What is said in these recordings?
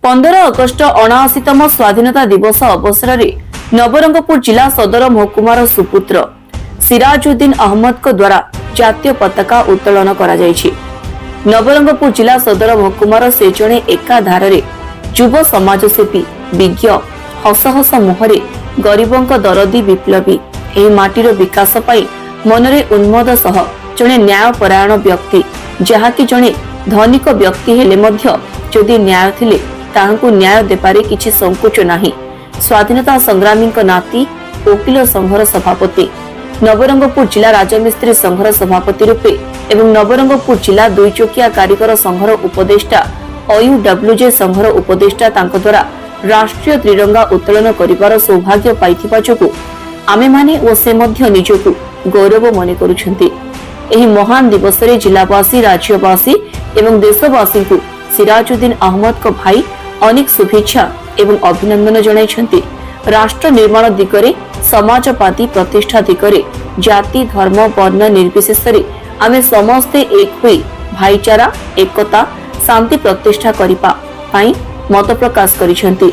15 August 79तम स्वाधीनता दिवस अवसर में नवरंगपुर जिला सदर महकुमार सुपुत्र सिराजुद्दीन अहमद द्वारा जातीय पताका उत्तोलन करा जायछि। नवरंगपुर जिला सदर महकुमार से जणे एकाधार युव समाजसेवी विज्ञ हस हस मुहरे गरीबों दरदी विप्लवी एही माटीर विकास पाई मनरे उन्मोद सह जणे न्यायपरायण व्यक्ति जहाँकि जणे धनिक व्यक्ति हेले मध्य जदि न्याय थिले ताहांकु न्याय देपारे किछि संकोच नाही। स्वाधीनता संग्रामी नाती वकील संघर सभापति नवरंगपुर जिला राजमिस्त्री संघर सभापति रूपे एवं नवरंगपुर जिला दुई चोकिया कारीगर संघर उपदेष्टा OUWJ संघर उपदेष्टा तांको द्वारा राष्ट्रीय त्रिरंगा उत्तोलन करिवार सौभाग्य पाइथिबा जोगु आमे माने ओ से मध्य निजकु गौरव मने करूछंती। एही महान दिवस रे जिलावासी राज्यवासी एवं देशवासी को सिराजुद्दीन अहमद को भाई अनेक शुभेच्छा एवं अभिनंदन जणाइछंती। राष्ट्र निर्माण दिगरे समाजवादी प्रतिष्ठा दिगरे जाति धर्म वर्ण निर्विशेष आमे समस्ते एक होई भाईचारा एकता शांति प्रतिष्ठा करिपा पाई मत प्रकाश करिछंती।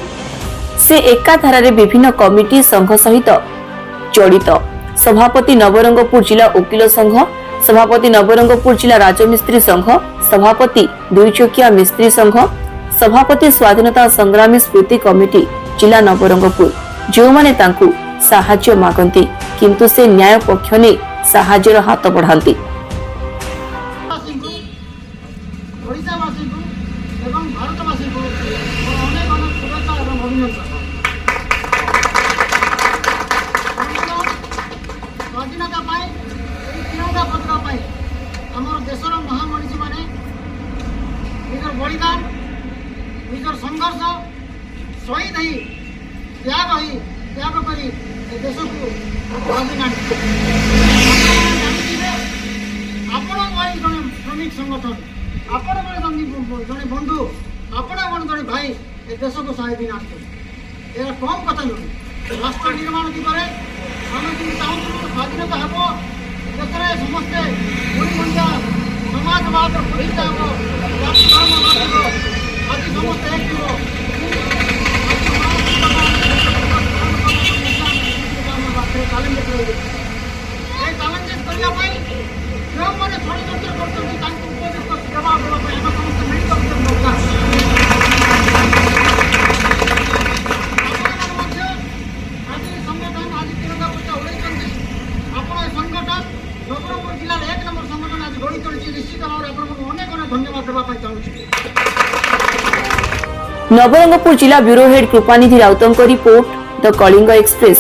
से एकाधारे विभिन्न कमिटी संघ सहित जड़ित सभापति नवरंगपुर जिला वकील संघ सभापति नवरंगपुर जिला राजमिस्त्री संघ सभापति दुई चोकिया मिस्त्री संघ सभापति स्वाधीनता संग्रामी स्मृति कमिटी जिला नवरंगपुर जो माने तांकु साहाय्य मागंती किंतु से न्याय पक्ष ने साहाय्यर हाथ बढ़ाती। देशर महामनीषी माने निजर बलिदान निजर संघर्ष शहीद ही त्याग करी देश को आपण जड़े श्रमिक संगठन आपण जड़े बंधु आपण जड़े भाई देश को शहीद ना कम कथा नुहे। राष्ट्र निर्माण दिगरे आम चाहूँ स्वाधीनता हम देश समस्ते समाजवाद जाति धर्म आज समस्ते एक चैलेंजेस करने जो मैंने षड्यंत्र कर उपदेश जवाब देवाई आम समस्त मिलित आज संगठन आज तिरंगा पता उड़ाई आप संगठन नवरंगपुर जिला 1 नंबर संगठन आज गढ़ी तोड़ी निश्चित भाव में अनेक अनेक धन्यवाद देवाई चाहूँ। नवरंगपुर जिला bureau head Kripanidhi Rout report the Kalinga express.